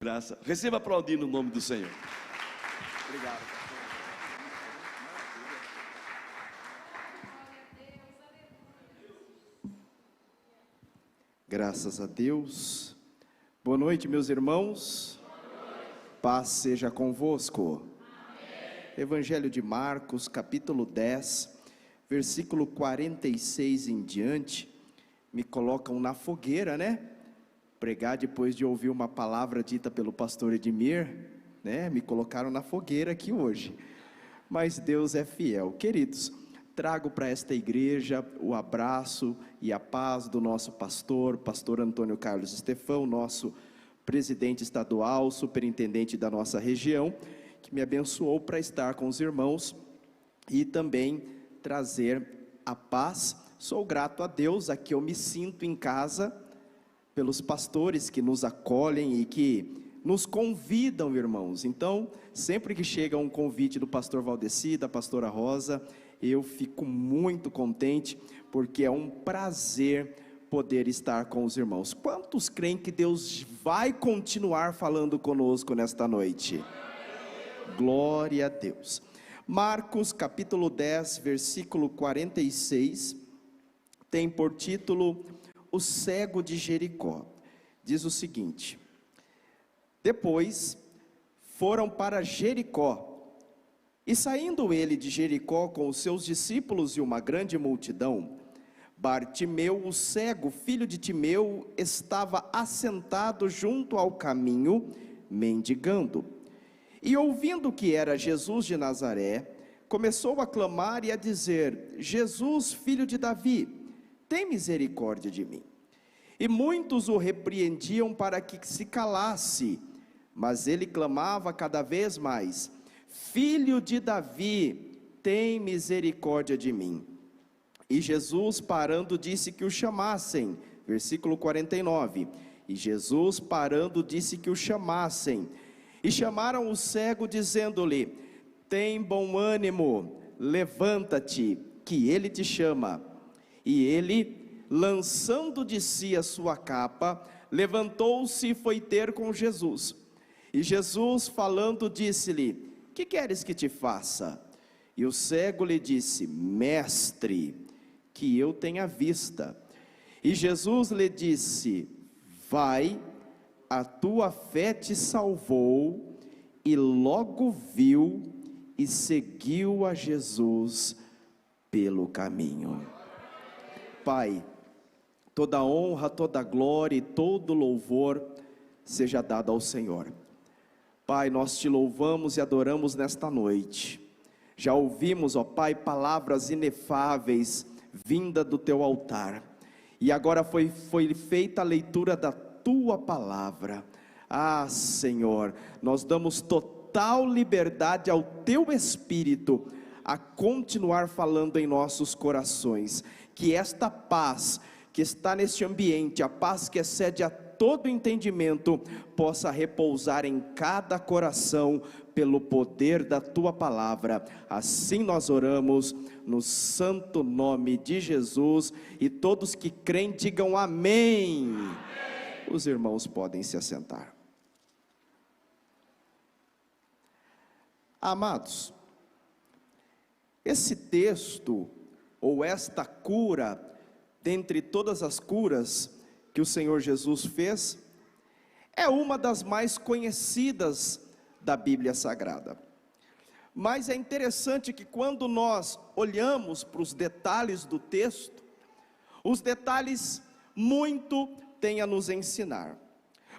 Graça. Receba aplaudindo no nome do Senhor. Obrigado. Graças a Deus. Boa noite, meus irmãos. Paz seja convosco. Amém. Evangelho de Marcos, capítulo 10, versículo 46 em diante. Me colocam na fogueira, né? Pregar depois de ouvir uma palavra dita pelo pastor Edmir, né? Me colocaram na fogueira aqui hoje. Mas Deus é fiel. Queridos, trago para esta igreja o abraço e a paz do nosso pastor Antônio Carlos Estefão, nosso presidente estadual, superintendente da nossa região, que me abençoou para estar com os irmãos e também trazer a paz. Sou grato a Deus, aqui eu me sinto em casa, pelos pastores que nos acolhem e que nos convidam, irmãos. Então, sempre que chega um convite do pastor Valdeci, da pastora Rosa, eu fico muito contente, porque é um prazer poder estar com os irmãos. Quantos creem que Deus vai continuar falando conosco nesta noite? Glória a Deus. Marcos capítulo 10, versículo 46, tem por título o cego de Jericó. Diz o seguinte: depois foram para Jericó, e saindo ele de Jericó com os seus discípulos e uma grande multidão, Bartimeu, o cego, filho de Timeu, estava assentado junto ao caminho, mendigando. E ouvindo que era Jesus de Nazaré, começou a clamar e a dizer: Jesus, filho de Davi, tem misericórdia de mim. E muitos o repreendiam para que se calasse, mas ele clamava cada vez mais: Filho de Davi, tem misericórdia de mim. E Jesus, parando, disse que o chamassem. Versículo 49. E Jesus, parando, disse que o chamassem. E chamaram o cego, dizendo-lhe: tem bom ânimo, levanta-te, que ele te chama. E ele, lançando de si a sua capa, levantou-se e foi ter com Jesus. E Jesus, falando, disse-lhe: que queres que te faça? E o cego lhe disse: Mestre, que eu tenha vista. E Jesus lhe disse: vai, a tua fé te salvou. E logo viu e seguiu a Jesus pelo caminho. Pai, toda honra, toda glória e todo louvor seja dado ao Senhor. Pai, nós te louvamos e adoramos nesta noite. Já ouvimos, ó Pai, palavras inefáveis vinda do teu altar, e agora foi feita a leitura da tua palavra. Ah, Senhor, nós damos total liberdade ao teu Espírito a continuar falando em nossos corações. Que esta paz que está neste ambiente, a paz que excede a todo entendimento, possa repousar em cada coração pelo poder da tua palavra. Assim nós oramos no santo nome de Jesus, e todos que creem digam amém. Amém. Os irmãos podem se assentar. Amados, esse texto, ou esta cura, dentre todas as curas que o Senhor Jesus fez, é uma das mais conhecidas da Bíblia Sagrada. Mas é interessante que quando nós olhamos para os detalhes do texto, os detalhes muito têm a nos ensinar.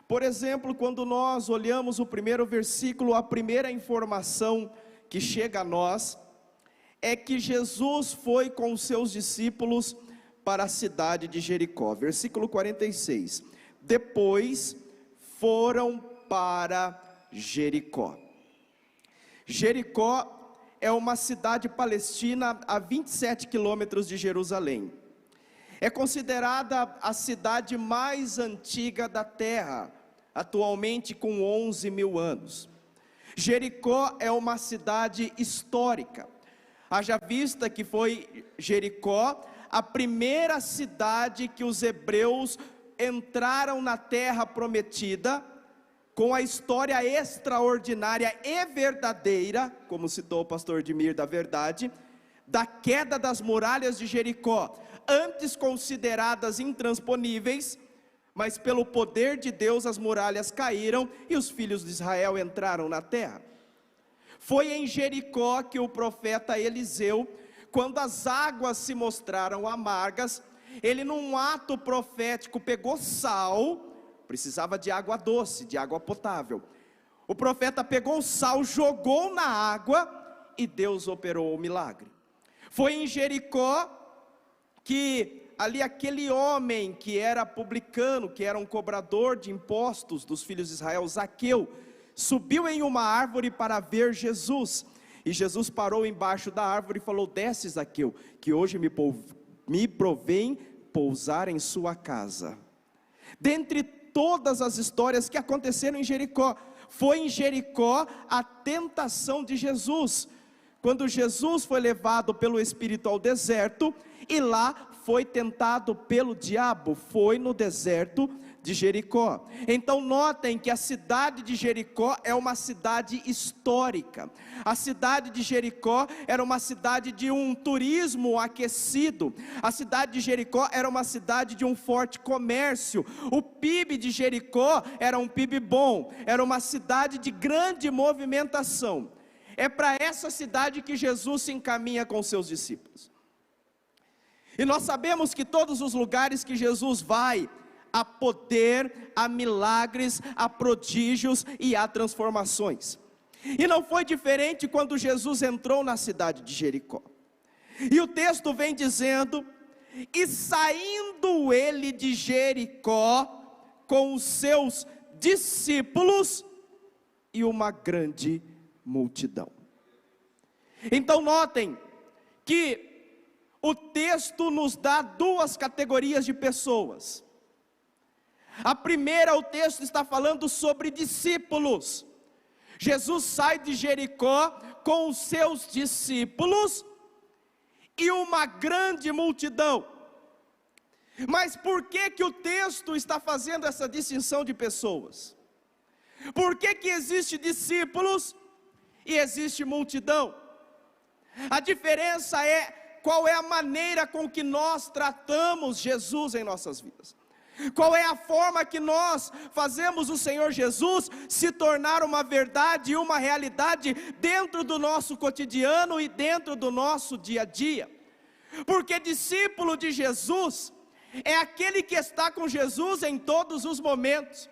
Por exemplo, quando nós olhamos o primeiro versículo, a primeira informação que chega a nós é que Jesus foi com os seus discípulos para a cidade de Jericó. Versículo 46. Depois foram para Jericó. Jericó é uma cidade palestina a 27 quilômetros de Jerusalém. É considerada a cidade mais antiga da terra, atualmente com 11 mil anos. Jericó é uma cidade histórica. Haja vista que foi Jericó a primeira cidade que os hebreus entraram na terra prometida, com a história extraordinária e verdadeira, como citou o pastor Edmir, da verdade, da queda das muralhas de Jericó, antes consideradas intransponíveis, mas pelo poder de Deus as muralhas caíram e os filhos de Israel entraram na terra. Foi em Jericó que o profeta Eliseu, quando as águas se mostraram amargas, ele num ato profético pegou sal, precisava de água doce, de água potável. O profeta pegou o sal, jogou na água e Deus operou o milagre. Foi em Jericó que ali aquele homem que era publicano, que era um cobrador de impostos dos filhos de Israel, Zaqueu, subiu em uma árvore para ver Jesus. E Jesus parou embaixo da árvore e falou: desce, Zaqueu, que hoje me provém pousar em sua casa. Dentre todas as histórias que aconteceram em Jericó, foi em Jericó a tentação de Jesus, quando Jesus foi levado pelo Espírito ao deserto, e lá foi tentado pelo diabo, foi no deserto de Jericó. Então notem que a cidade de Jericó é uma cidade histórica. A cidade de Jericó era uma cidade de um turismo aquecido. A cidade de Jericó era uma cidade de um forte comércio. O PIB de Jericó era um PIB bom, era uma cidade de grande movimentação. É para essa cidade que Jesus se encaminha com seus discípulos. E nós sabemos que todos os lugares que Jesus vai, há poder, há milagres, há prodígios e há transformações. E não foi diferente quando Jesus entrou na cidade de Jericó. E o texto vem dizendo: e saindo ele de Jericó com os seus discípulos e uma grande multidão. Então notem que o texto nos dá duas categorias de pessoas. A primeira, o texto está falando sobre discípulos. Jesus sai de Jericó com os seus discípulos e uma grande multidão. Mas por que o texto está fazendo essa distinção de pessoas? Por que existe discípulos e existe multidão? A diferença é qual é a maneira com que nós tratamos Jesus em nossas vidas. Qual é a forma que nós fazemos o Senhor Jesus se tornar uma verdade e uma realidade dentro do nosso cotidiano e dentro do nosso dia a dia? Porque discípulo de Jesus é aquele que está com Jesus em todos os momentos.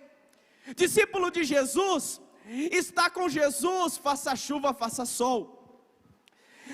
Discípulo de Jesus está com Jesus, faça chuva, faça sol.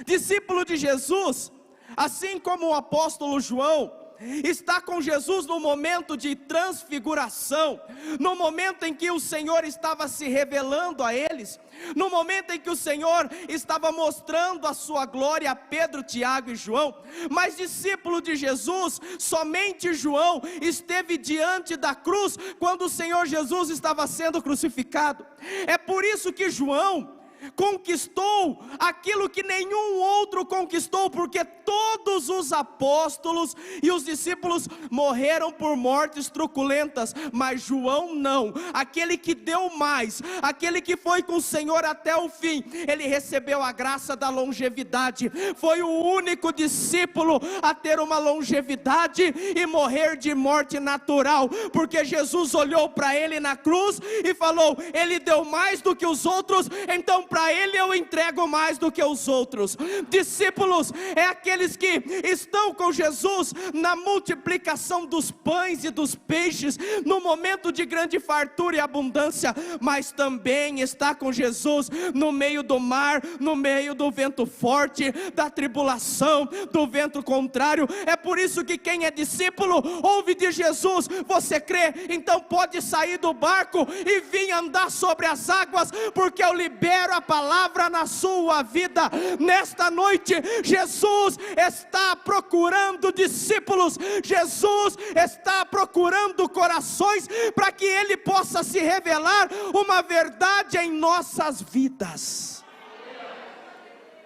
Discípulo de Jesus, assim como o apóstolo João, está com Jesus no momento de transfiguração, no momento em que o Senhor estava se revelando a eles, no momento em que o Senhor estava mostrando a sua glória a Pedro, Tiago e João. Mas discípulo de Jesus, somente João esteve diante da cruz quando o Senhor Jesus estava sendo crucificado. É por isso que João conquistou aquilo que nenhum outro conquistou, porque todos os apóstolos e os discípulos morreram por mortes truculentas, mas João não. Aquele que deu mais, aquele que foi com o Senhor até o fim, ele recebeu a graça da longevidade. Foi o único discípulo a ter uma longevidade e morrer de morte natural, porque Jesus olhou para ele na cruz e falou: ele deu mais do que os outros, então para ele eu entrego mais do que os outros. Discípulos é aqueles que estão com Jesus na multiplicação dos pães e dos peixes, no momento de grande fartura e abundância, mas também está com Jesus no meio do mar, no meio do vento forte, da tribulação, do vento contrário. É por isso que quem é discípulo ouve de Jesus: você crê? Então pode sair do barco e vir andar sobre as águas, porque eu libero a palavra na sua vida. Nesta noite, Jesus está procurando discípulos, Jesus está procurando corações, para que Ele possa se revelar uma verdade em nossas vidas.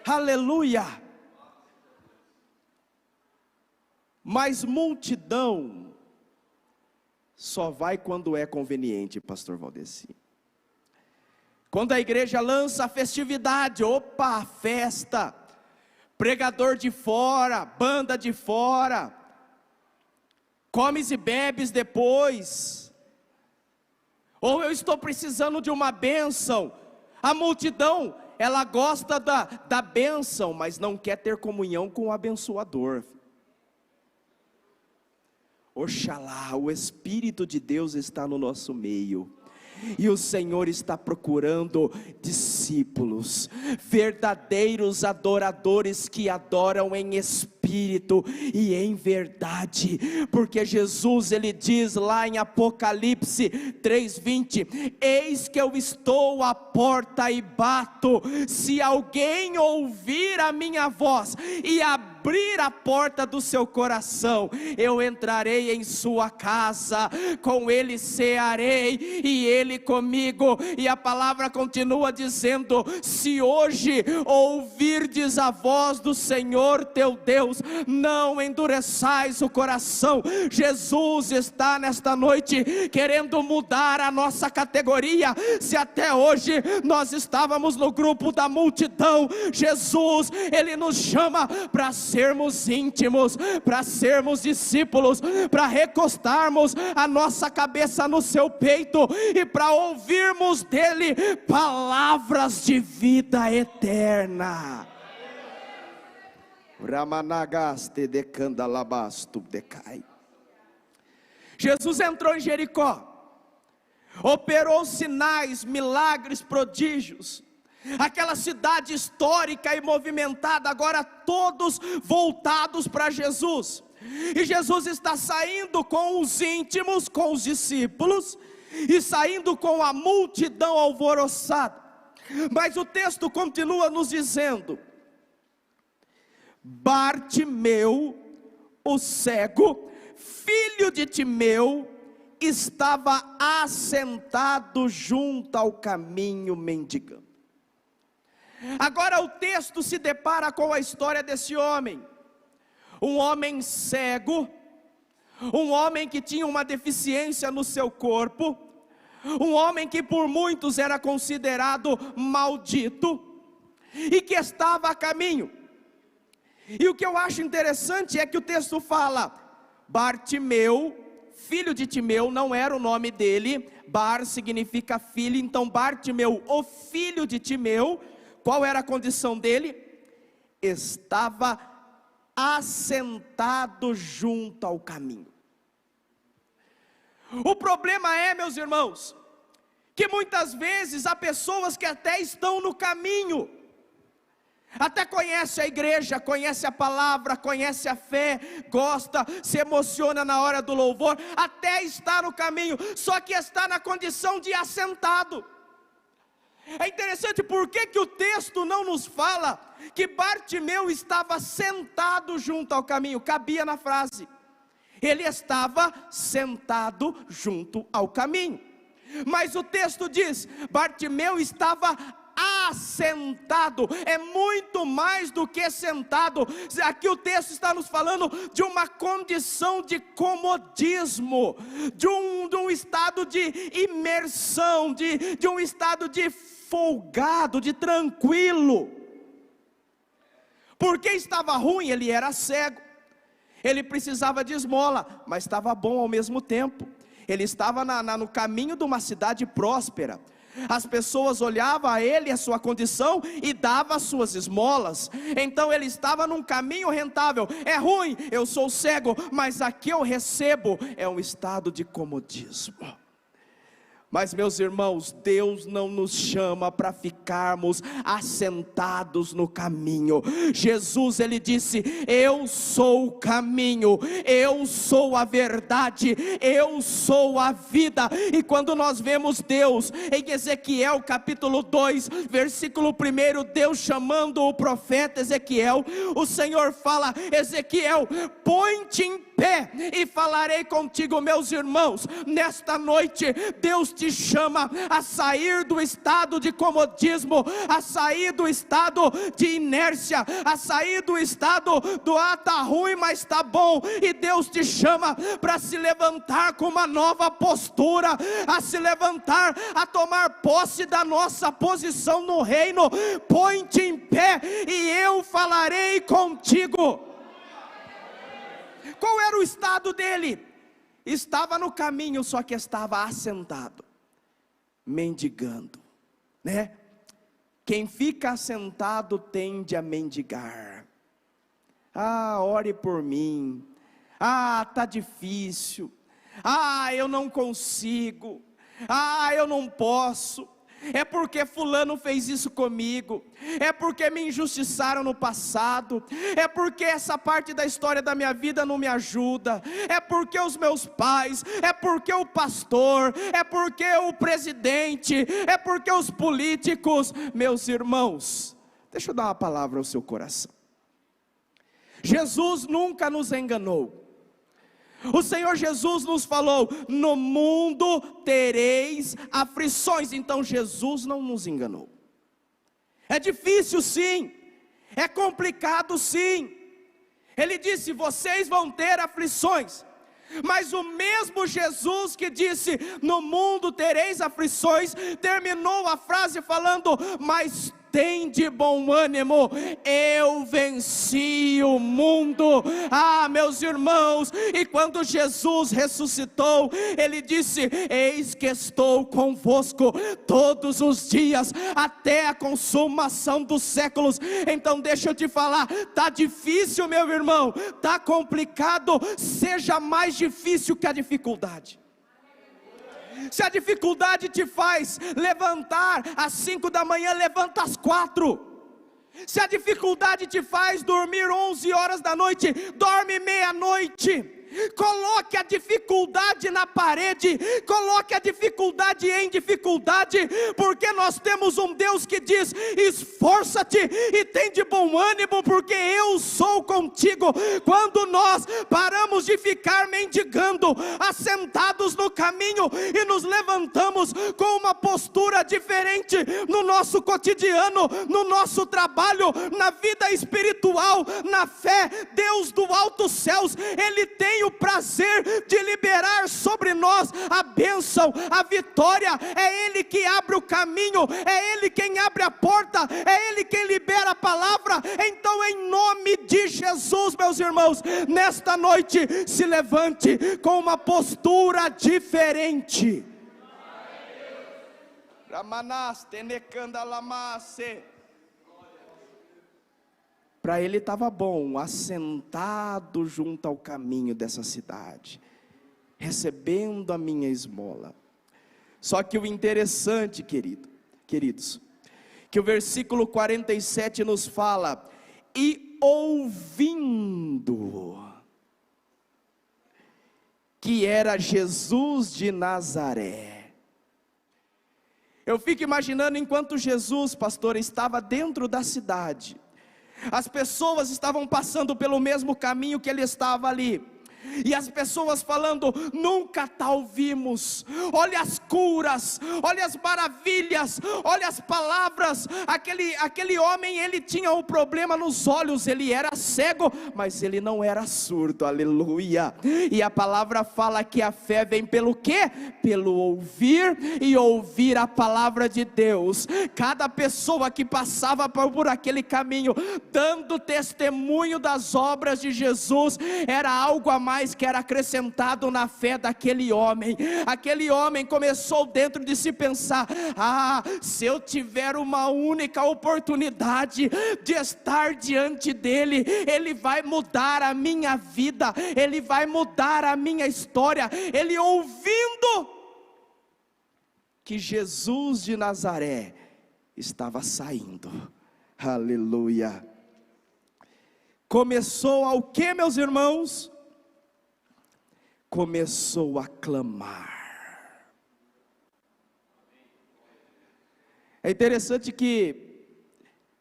Aleluia! Mas multidão só vai quando é conveniente, pastor Valdeci. Quando a igreja lança a festividade, opa, festa, pregador de fora, banda de fora, comes e bebes depois. Ou eu estou precisando de uma bênção. A multidão, ela gosta da bênção, mas não quer ter comunhão com o abençoador. Oxalá, o Espírito de Deus está no nosso meio. E o Senhor está procurando discípulos, verdadeiros adoradores que adoram em espírito e em verdade, porque Jesus, ele diz lá em Apocalipse 3:20: eis que eu estou à porta e bato, se alguém ouvir a minha voz e abrir a porta do seu coração, eu entrarei em sua casa, com ele cearei e ele comigo. E a palavra continua dizendo: se hoje ouvirdes a voz do Senhor teu Deus, não endureçais o coração. Jesus está nesta noite querendo mudar a nossa categoria. Se até hoje nós estávamos no grupo da multidão, Jesus, ele nos chama para sermos íntimos, para sermos discípulos, para recostarmos a nossa cabeça no seu peito e para ouvirmos dele palavras de vida eterna. Ramanagaste decandalabasto decai. Jesus entrou em Jericó, operou sinais, milagres, prodígios. Aquela cidade histórica e movimentada, agora todos voltados para Jesus. E Jesus está saindo com os íntimos, com os discípulos, e saindo com a multidão alvoroçada. Mas o texto continua nos dizendo: Bartimeu, o cego, filho de Timeu, estava assentado junto ao caminho mendigando. Agora o texto se depara com a história desse homem, um homem cego, um homem que tinha uma deficiência no seu corpo, um homem que por muitos era considerado maldito, e que estava a caminho. E o que eu acho interessante é que o texto fala, Bartimeu, filho de Timeu, não era o nome dele, Bar significa filho, então Bartimeu, o filho de Timeu, qual era a condição dele? Estava assentado junto ao caminho. O problema é, meus irmãos, que muitas vezes há pessoas que até estão no caminho, até conhece a igreja, conhece a palavra, conhece a fé, gosta, se emociona na hora do louvor, até está no caminho, só que está na condição de assentado. É interessante porque o texto não nos fala que Bartimeu estava sentado junto ao caminho, cabia na frase, ele estava sentado junto ao caminho, mas o texto diz, Bartimeu estava assentado, é muito mais do que sentado. Aqui o texto está nos falando de uma condição de comodismo, de um estado de imersão, de um estado de folgado, de tranquilo. Porque estava ruim, ele era cego, ele precisava de esmola, mas estava bom ao mesmo tempo. Ele estava no caminho de uma cidade próspera. As pessoas olhavam a ele, a sua condição, e davam as suas esmolas. Então ele estava num caminho rentável. É ruim, eu sou cego, mas aqui eu recebo. É um estado de comodismo. Mas meus irmãos, Deus não nos chama para ficarmos assentados no caminho. Jesus, ele disse, eu sou o caminho, eu sou a verdade, eu sou a vida. E quando nós vemos Deus em Ezequiel capítulo 2, versículo 1, Deus chamando o profeta Ezequiel, o Senhor fala, Ezequiel, põe-te em pé e falarei contigo. Meus irmãos, nesta noite Deus te chama a sair do estado de comodismo, a sair do estado de inércia, a sair do estado do tá ruim, mas tá bom, e Deus te chama para se levantar com uma nova postura, a se levantar, a tomar posse da nossa posição no reino. Põe-te em pé e eu falarei contigo. Qual era o estado dele? Estava no caminho, só que estava assentado, mendigando, né? Quem fica assentado tende a mendigar. Ore por mim. Tá difícil. Eu não consigo. Eu não posso. É porque fulano fez isso comigo, é porque me injustiçaram no passado, é porque essa parte da história da minha vida não me ajuda, é porque os meus pais, é porque o pastor, é porque o presidente, é porque os políticos. Meus irmãos, deixa eu dar uma palavra ao seu coração. Jesus nunca nos enganou. O Senhor Jesus nos falou: no mundo tereis aflições. Então Jesus não nos enganou. É difícil sim, é complicado sim. Ele disse: vocês vão ter aflições. Mas o mesmo Jesus que disse: no mundo tereis aflições, terminou a frase falando: mas tem de bom ânimo, eu venci o mundo. Meus irmãos, e quando Jesus ressuscitou, Ele disse: eis que estou convosco todos os dias, até a consumação dos séculos. Então deixa eu te falar, tá difícil, meu irmão, tá complicado, seja mais difícil que a dificuldade. Se a dificuldade te faz levantar às 5 da manhã, levanta às 4. Se a dificuldade te faz dormir 11 horas da noite, dorme meia-noite. Coloque a dificuldade na parede, coloque a dificuldade em dificuldade, porque nós temos um Deus que diz: esforça-te e tem de bom ânimo, porque eu sou contigo. Quando nós paramos de ficar mendigando, assentados no caminho, e nos levantamos com uma postura diferente no nosso cotidiano, no nosso trabalho, na vida espiritual, na fé, Deus do alto céus, Ele tem o prazer de liberar sobre nós a bênção, a vitória. É Ele que abre o caminho, é Ele quem abre a porta, é Ele quem libera a palavra. Então, em nome de Jesus, meus irmãos, nesta noite se levante com uma postura diferente. Para ele estava bom, assentado junto ao caminho dessa cidade, recebendo a minha esmola. Só que o interessante, queridos, que o versículo 47 nos fala: e ouvindo que era Jesus de Nazaré. Eu fico imaginando, enquanto Jesus, pastor, estava dentro da cidade, as pessoas estavam passando pelo mesmo caminho que ele estava ali, e as pessoas falando: nunca tal vimos, olha as curas, olha as maravilhas, olha as palavras. Aquele homem, ele tinha um problema nos olhos, ele era cego, mas ele não era surdo, aleluia. E a palavra fala que a fé vem pelo quê? Pelo ouvir, e ouvir a palavra de Deus. Cada pessoa que passava por aquele caminho, dando testemunho das obras de Jesus, era algo a mais que era acrescentado na fé daquele homem. Aquele homem começou dentro de si pensar: se eu tiver uma única oportunidade de estar diante dele, ele vai mudar a minha vida, ele vai mudar a minha história. Ele, ouvindo que Jesus de Nazaré estava saindo, aleluia, começou ao que, meus irmãos? Começou a clamar. É interessante que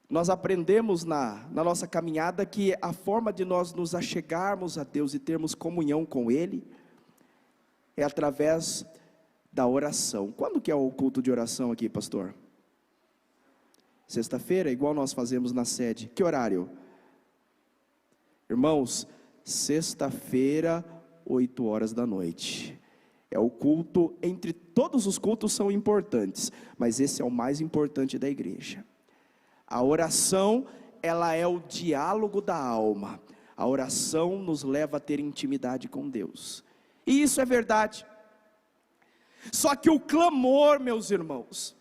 Nós aprendemos na nossa caminhada que a forma de nós nos achegarmos a Deus e termos comunhão com Ele é através da oração. Quando que é o culto de oração aqui, pastor? Sexta-feira, igual nós fazemos na sede. Que horário? Irmãos, sexta-feira, 8 horas da noite. É o culto, entre todos os cultos são importantes, mas esse é o mais importante da igreja. A oração, ela é o diálogo da alma. A oração nos leva a ter intimidade com Deus. E isso é verdade. Só que o clamor, meus irmãos,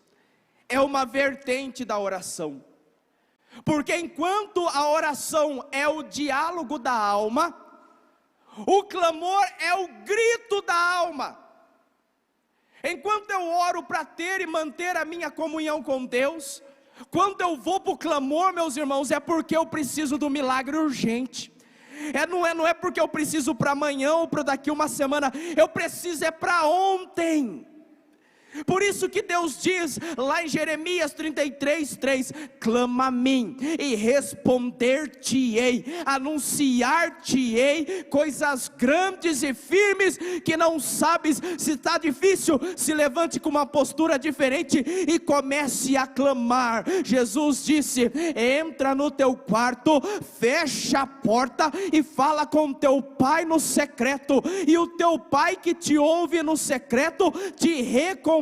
é uma vertente da oração. Porque enquanto a oração é o diálogo da alma, o clamor é o grito da alma. Enquanto eu oro para ter e manter a minha comunhão com Deus, quando eu vou para o clamor, meus irmãos, é porque eu preciso do milagre urgente. Não é porque eu preciso para amanhã ou para daqui uma semana, eu preciso é para ontem. Por isso que Deus diz lá em Jeremias 33:3: clama a mim e responder-te-ei, anunciar-te-ei coisas grandes e firmes que não sabes. Se está difícil, se levante com uma postura diferente e comece a clamar. Jesus disse: entra no teu quarto, fecha a porta e fala com teu pai no secreto, e o teu pai que te ouve no secreto te recompensará.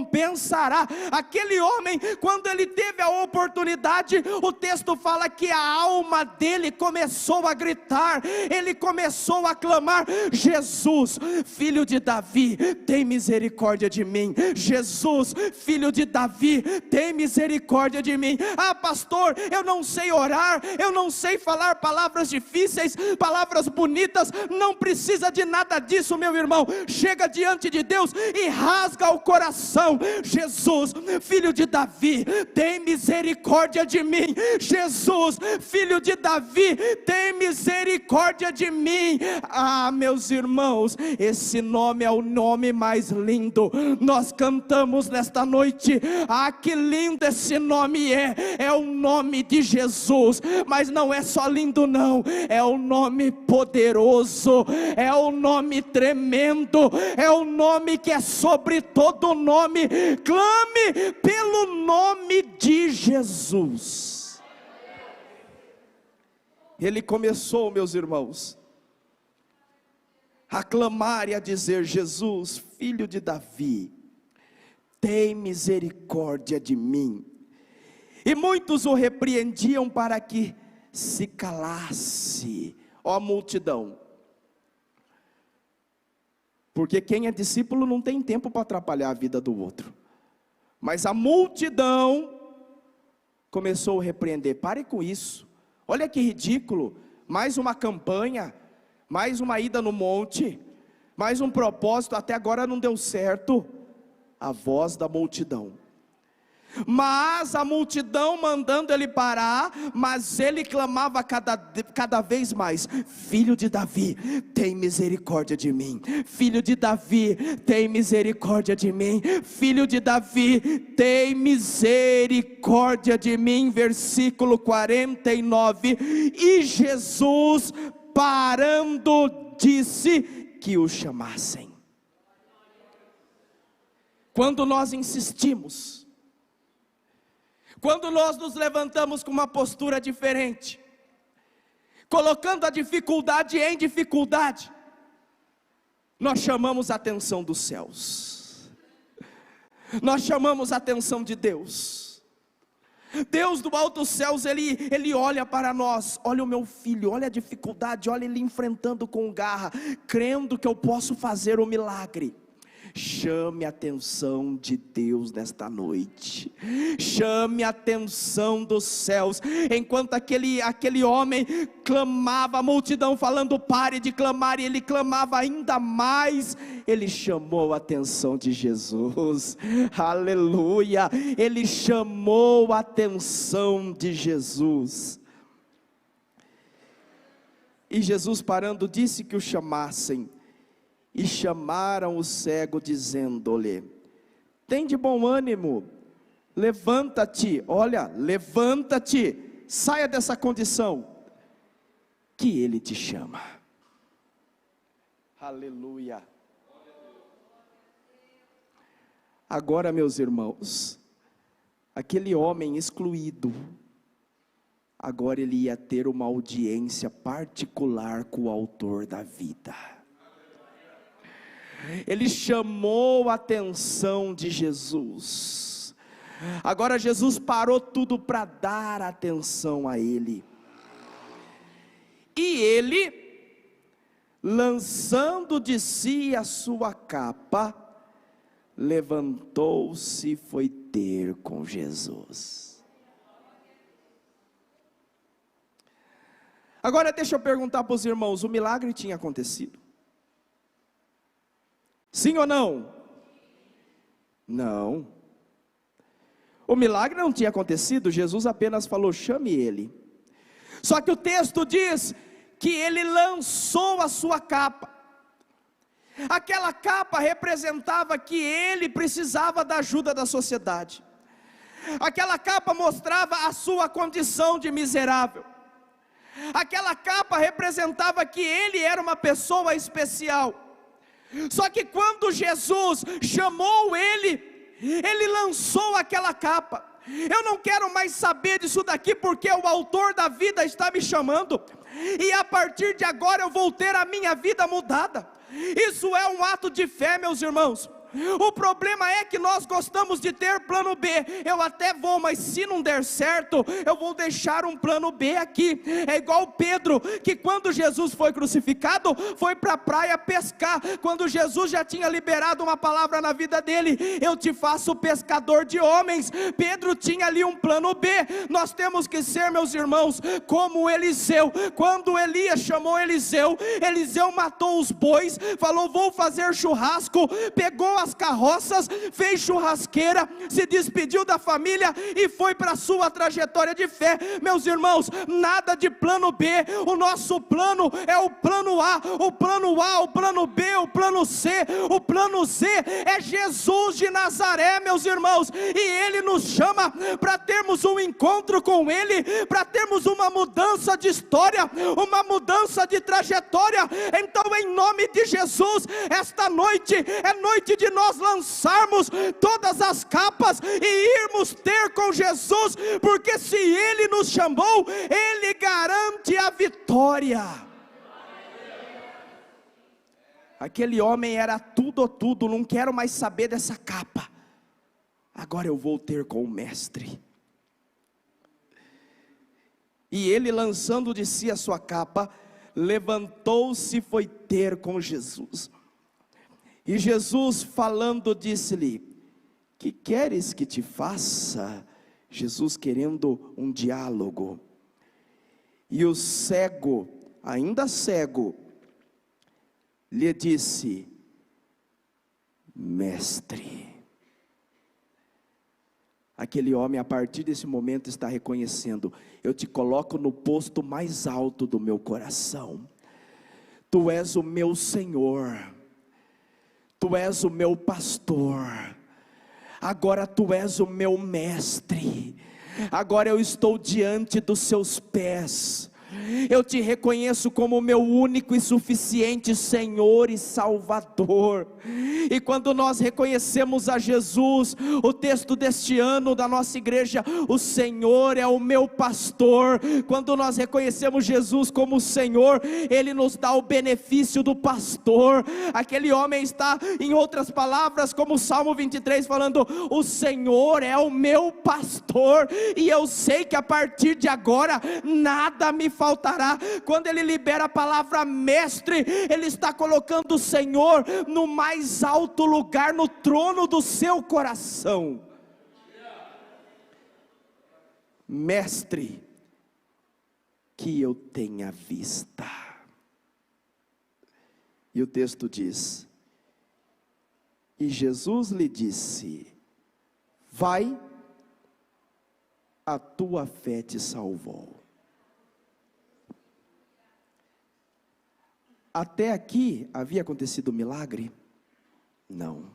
Aquele homem, quando ele teve a oportunidade, o texto fala que a alma dele começou a gritar, ele começou a clamar: Jesus, filho de Davi, tem misericórdia de mim. Jesus, filho de Davi, tem misericórdia de mim. Ah, pastor, eu não sei orar, eu não sei falar palavras difíceis, palavras bonitas. Não precisa de nada disso, meu irmão. Chega diante de Deus e rasga o coração: Jesus, filho de Davi, tem misericórdia de mim. Jesus, filho de Davi, tem misericórdia de mim. Ah, meus irmãos, esse nome é o nome mais lindo. Nós cantamos nesta noite: ah, que lindo esse nome é o nome de Jesus. Mas não é só lindo não, é o nome poderoso, é o nome tremendo, é o nome que é sobre todo nome. Clame pelo nome de Jesus. Ele começou, meus irmãos, a clamar e a dizer: Jesus, filho de Davi, tem misericórdia de mim. E muitos o repreendiam para que se calasse. Ó multidão, porque quem é discípulo não tem tempo para atrapalhar a vida do outro. Mas a multidão começou a repreender: pare com isso, olha que ridículo, mais uma campanha, mais uma ida no monte, mais um propósito, até agora não deu certo. A voz da multidão. Mas a multidão mandando ele parar, mas ele clamava cada vez mais: filho de Davi, tem misericórdia de mim. Filho de Davi, tem misericórdia de mim. Filho de Davi, tem misericórdia de mim. Versículo 49: e Jesus, parando, disse que o chamassem. Quando nós insistimos, quando nós nos levantamos com uma postura diferente, colocando a dificuldade em dificuldade, nós chamamos a atenção dos céus, nós chamamos a atenção de Deus. Deus do alto dos céus, Ele olha para nós: olha o meu filho, olha a dificuldade, olha ele enfrentando com garra, crendo que eu posso fazer o milagre. Chame a atenção de Deus nesta noite, chame a atenção dos céus. Enquanto aquele homem clamava, a multidão falando: pare de clamar, e ele clamava ainda mais, ele chamou a atenção de Jesus. Aleluia, ele chamou a atenção de Jesus. E Jesus, parando, disse que o chamassem. E chamaram o cego, dizendo-lhe: tem de bom ânimo, levanta-te, olha, levanta-te, saia dessa condição, que Ele te chama. Aleluia. Agora, meus irmãos, aquele homem excluído, agora ele ia ter uma audiência particular com o autor da vida. Ele chamou a atenção de Jesus. Agora Jesus parou tudo para dar atenção a ele. E ele, lançando de si a sua capa, levantou-se e foi ter com Jesus. Agora deixa eu perguntar para os irmãos, o milagre tinha acontecido? Sim ou não? Não. O milagre não tinha acontecido, Jesus apenas falou, chame ele. Só que o texto diz que ele lançou a sua capa. Aquela capa representava que ele precisava da ajuda da sociedade. Aquela capa mostrava a sua condição de miserável. Aquela capa representava que ele era uma pessoa especial. Só que quando Jesus chamou ele, ele lançou aquela capa. Eu não quero mais saber disso daqui, porque o autor da vida está me chamando, e a partir de agora eu vou ter a minha vida mudada. Isso é um ato de fé, meus irmãos. O problema é que nós gostamos de ter plano B. Eu até vou, mas se não der certo, eu vou deixar um plano B aqui. É igual Pedro, que quando Jesus foi crucificado, foi para a praia pescar. Quando Jesus já tinha liberado uma palavra na vida dele, eu te faço pescador de homens. Pedro tinha ali um plano B. Nós temos que ser, meus irmãos, como Eliseu. Quando Elias chamou Eliseu, Eliseu matou os bois, falou, vou fazer churrasco, pegou as carroças, fez churrasqueira, se despediu da família e foi para a sua trajetória de fé. Meus irmãos, nada de plano B. O nosso plano é o plano A, o plano A, o plano B, o plano C. O plano Z é Jesus de Nazaré, meus irmãos, e Ele nos chama para termos um encontro com Ele, para termos uma mudança de história, uma mudança de trajetória. Então, em nome de Jesus, esta noite é noite de nós lançarmos todas as capas e irmos ter com Jesus, porque se Ele nos chamou, Ele garante a vitória. Aquele homem era tudo ou tudo, não quero mais saber dessa capa, agora eu vou ter com o mestre. E ele, lançando de si a sua capa, levantou-se e foi ter com Jesus. E Jesus falando disse-lhe, que queres que te faça? Jesus querendo um diálogo. E o cego, ainda cego, lhe disse, mestre. Aquele homem a partir desse momento está reconhecendo, eu te coloco no posto mais alto do meu coração. Tu és o meu Senhor. Tu és o meu pastor, agora tu és o meu mestre, agora eu estou diante dos seus pés, eu te reconheço como meu único e suficiente Senhor e Salvador. E quando nós reconhecemos a Jesus, o texto deste ano da nossa igreja, o Senhor é o meu pastor. Quando nós reconhecemos Jesus como Senhor, Ele nos dá o benefício do pastor. Aquele homem está, em outras palavras, como o Salmo 23 falando, o Senhor é o meu pastor, e eu sei que a partir de agora, nada me faltará. Quando ele libera a palavra mestre, ele está colocando o Senhor no mais alto lugar, no trono do seu coração. Mestre, que eu tenha vista. E o texto diz, e Jesus lhe disse, vai, a tua fé te salvou. Até aqui havia acontecido um milagre? Não.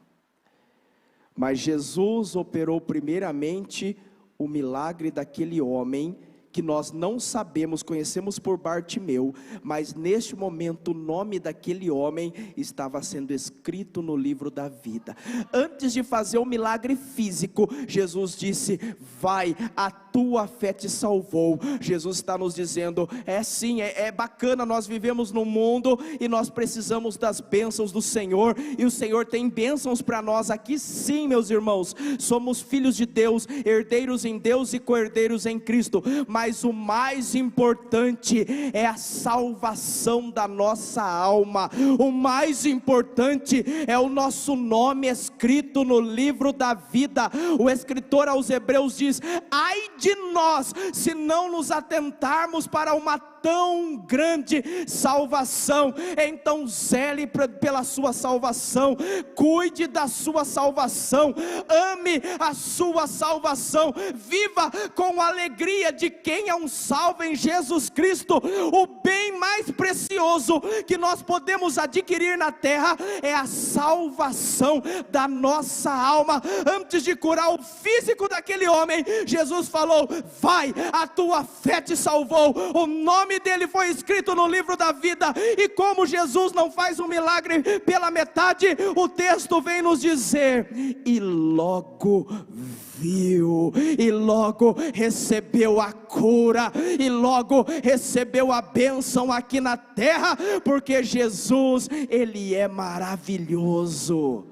Mas Jesus operou primeiramente o milagre daquele homem que nós não sabemos, conhecemos por Bartimeu, mas neste momento o nome daquele homem estava sendo escrito no livro da vida. Antes de fazer o milagre físico, Jesus disse: vai, a tua fé te salvou. Jesus está nos dizendo, sim, é bacana, nós vivemos num mundo e nós precisamos das bênçãos do Senhor, e o Senhor tem bênçãos para nós aqui sim, meus irmãos. Somos filhos de Deus, herdeiros em Deus e co-herdeiros em Cristo, mas o mais importante é a salvação da nossa alma. O mais importante é o nosso nome escrito no livro da vida. O escritor aos Hebreus diz: ai de nós, se não nos atentarmos para uma tão grande salvação. Então zele pela sua salvação, cuide da sua salvação, ame a sua salvação, viva com a alegria de quem é um salvo em Jesus Cristo. O bem mais precioso que nós podemos adquirir na terra é a salvação da nossa alma. Antes de curar o físico daquele homem, Jesus falou: vai, a tua fé te salvou. O nome dele foi escrito no livro da vida. E como Jesus não faz um milagre pela metade, o texto vem nos dizer: e logo viu, e logo recebeu a cura, e logo recebeu a bênção aqui na terra, porque Jesus, Ele é maravilhoso.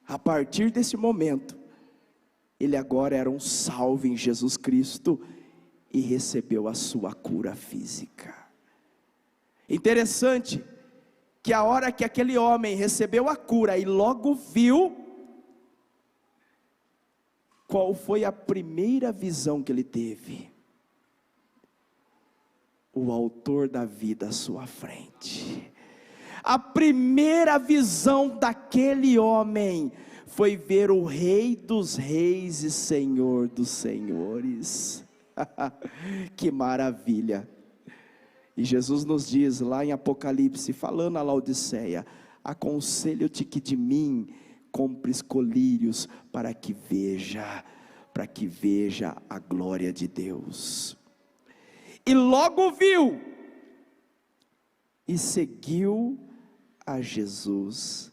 A partir desse momento, ele agora era um salvo em Jesus Cristo e recebeu a sua cura física. Interessante que a hora que aquele homem recebeu a cura e logo viu, qual foi a primeira visão que ele teve? O autor da vida à sua frente. A primeira visão daquele homem foi ver o Rei dos Reis e Senhor dos Senhores. Que maravilha! E Jesus nos diz lá em Apocalipse, falando a Laodiceia: aconselho-te que de mim compres colírios para que veja a glória de Deus. E logo viu e seguiu a Jesus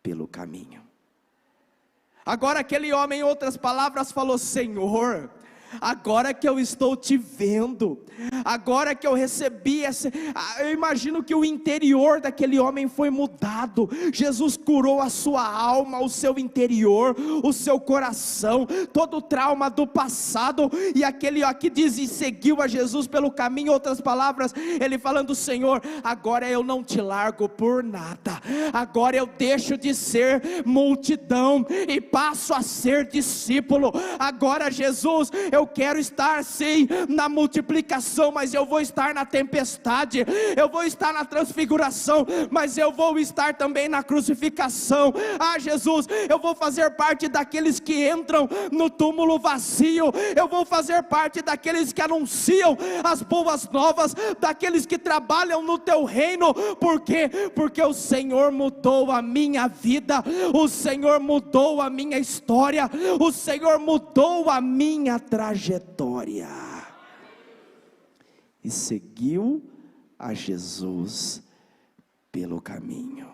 pelo caminho. Agora aquele homem, em outras palavras, falou: Senhor, agora que eu estou te vendo, agora que eu recebi eu imagino que o interior daquele homem foi mudado. Jesus curou a sua alma, o seu interior, o seu coração, todo o trauma do passado. E aquele aqui diz: e seguiu a Jesus pelo caminho. Em outras palavras, ele falando: Senhor, agora eu não te largo por nada, agora eu deixo de ser multidão e passo a ser discípulo. Agora, Jesus, eu quero estar sim na multiplicação, mas eu vou estar na tempestade, eu vou estar na transfiguração, mas eu vou estar também na crucificação. Jesus, eu vou fazer parte daqueles que entram no túmulo vazio, eu vou fazer parte daqueles que anunciam as boas novas, daqueles que trabalham no teu reino. Por quê? Porque o Senhor mudou a minha vida, o Senhor mudou a minha história, o Senhor mudou a minha trajetória. E seguiu a Jesus pelo caminho.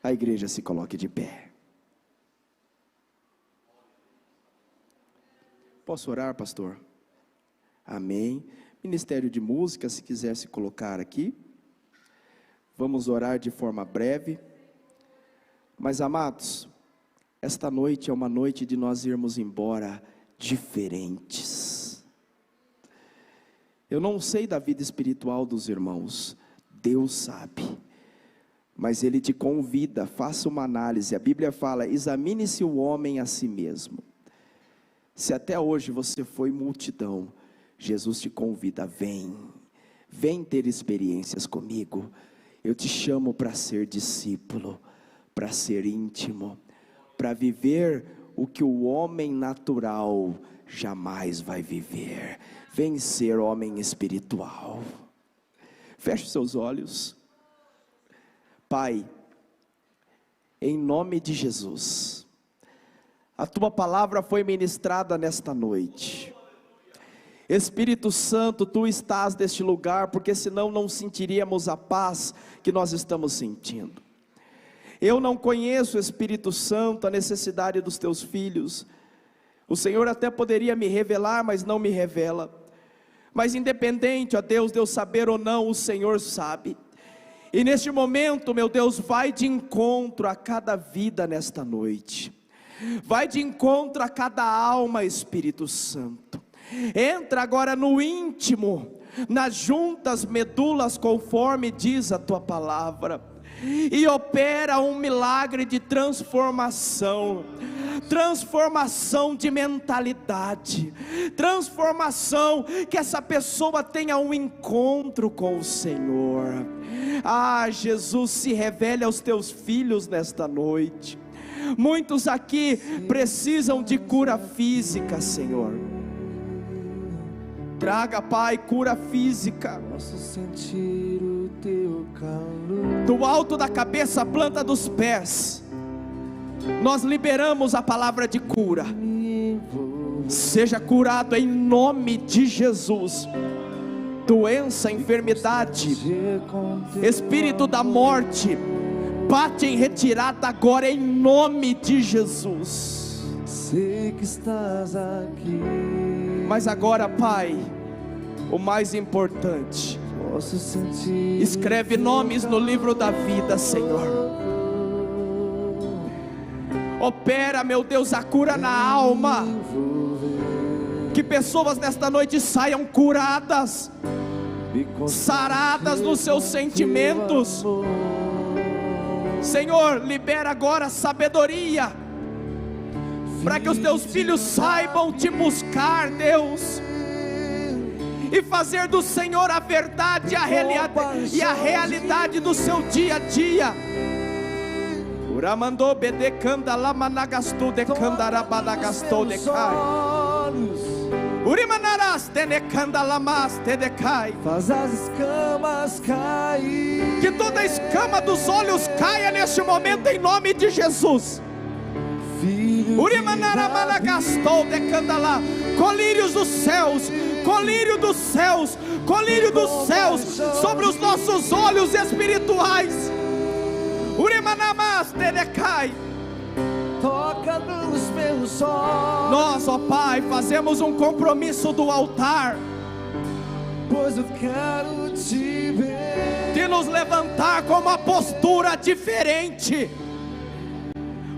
A igreja se coloque de pé. Posso orar, pastor? Amém. Ministério de Música, se quiser se colocar aqui. Vamos orar de forma breve. Mas, amados, esta noite é uma noite de nós irmos embora diferentes. Eu não sei da vida espiritual dos irmãos, Deus sabe, mas Ele te convida, faça uma análise. A Bíblia fala: examine-se o homem a si mesmo. Se até hoje você foi multidão, Jesus te convida: vem ter experiências comigo. Eu te chamo para ser discípulo, para ser íntimo, para viver o que o homem natural jamais vai viver. Vem ser homem espiritual. Feche seus olhos. Pai, em nome de Jesus, a tua palavra foi ministrada nesta noite. Espírito Santo, Tu estás neste lugar, porque senão não sentiríamos a paz que nós estamos sentindo. Eu não conheço, Espírito Santo, a necessidade dos Teus filhos. O Senhor até poderia me revelar, mas não me revela. Mas independente, ó Deus, de eu saber ou não, o Senhor sabe. E neste momento, meu Deus, vai de encontro a cada vida nesta noite. Vai de encontro a cada alma, Espírito Santo. Entra agora no íntimo, nas juntas medulas, conforme diz a Tua palavra, e opera um milagre de transformação. Transformação de mentalidade, transformação, que essa pessoa tenha um encontro com o Senhor. Jesus, se revele aos Teus filhos nesta noite. Muitos aqui precisam de cura física, Senhor. Traga, Pai, cura física. Posso sentir o Teu calor. Do alto da cabeça à planta dos pés, nós liberamos a palavra de cura. Seja curado em nome de Jesus. Doença, enfermidade, espírito da morte, bate em retirada agora em nome de Jesus. Sei que estás aqui. Mas agora, Pai, o mais importante, posso sentir. Escreve nomes no livro da vida, Senhor. Opera, meu Deus, a cura na alma. Que pessoas nesta noite saiam curadas, saradas nos seus sentimentos. Senhor, libera agora sabedoria, para que os Teus filhos saibam Te buscar, Deus, e fazer do Senhor a verdade e a realidade do seu dia a dia. Uramandô bedecanda lamanagastu decandarabanagastou decai. Urimanarás tenecanda lamas tedecai. Faz as escamas cair. Que toda escama dos olhos caia neste momento em nome de Jesus. Urimanaramanagasto decandalá. Colírios dos céus, colírio dos céus, colírio dos céus sobre os nossos olhos espirituais. Urimanamas tedecai. Toca nos meus olhos. Nós, ó Pai, fazemos um compromisso do altar, pois eu quero Te ver. de nos levantar com uma postura diferente.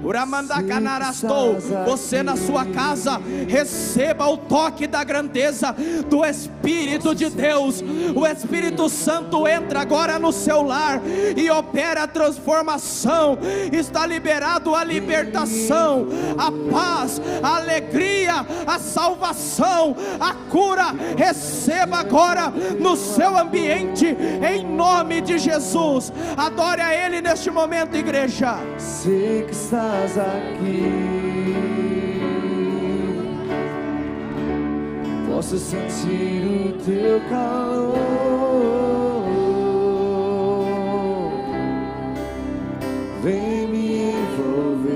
Uramandacanarastou. Você na sua casa, receba o toque da grandeza do Espírito de Deus. O Espírito Santo entra agora no seu lar e opera a transformação. Está liberado a libertação, a paz, a alegria, a salvação, a cura. Receba agora no seu ambiente, em nome de Jesus. Adore a Ele neste momento, igreja. Sei que estás aqui. Posso sentir o Teu calor. Vem me envolver,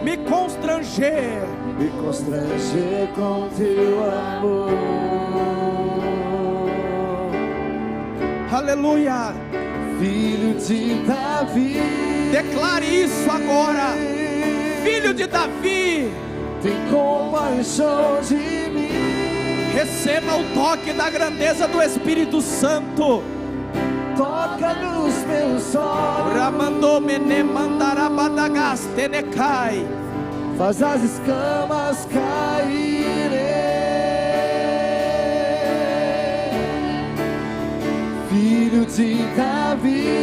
Me constranger, me constranger com Teu amor. aleluia. Filho de Davi, Declare isso agora. Filho de Davi, tem compaixão de mim. receba o toque da grandeza do Espírito Santo. Toca nos meus olhos. Ramandô mene mandarabadagas tenecai. Faz as escamas caírem. Filho de Davi.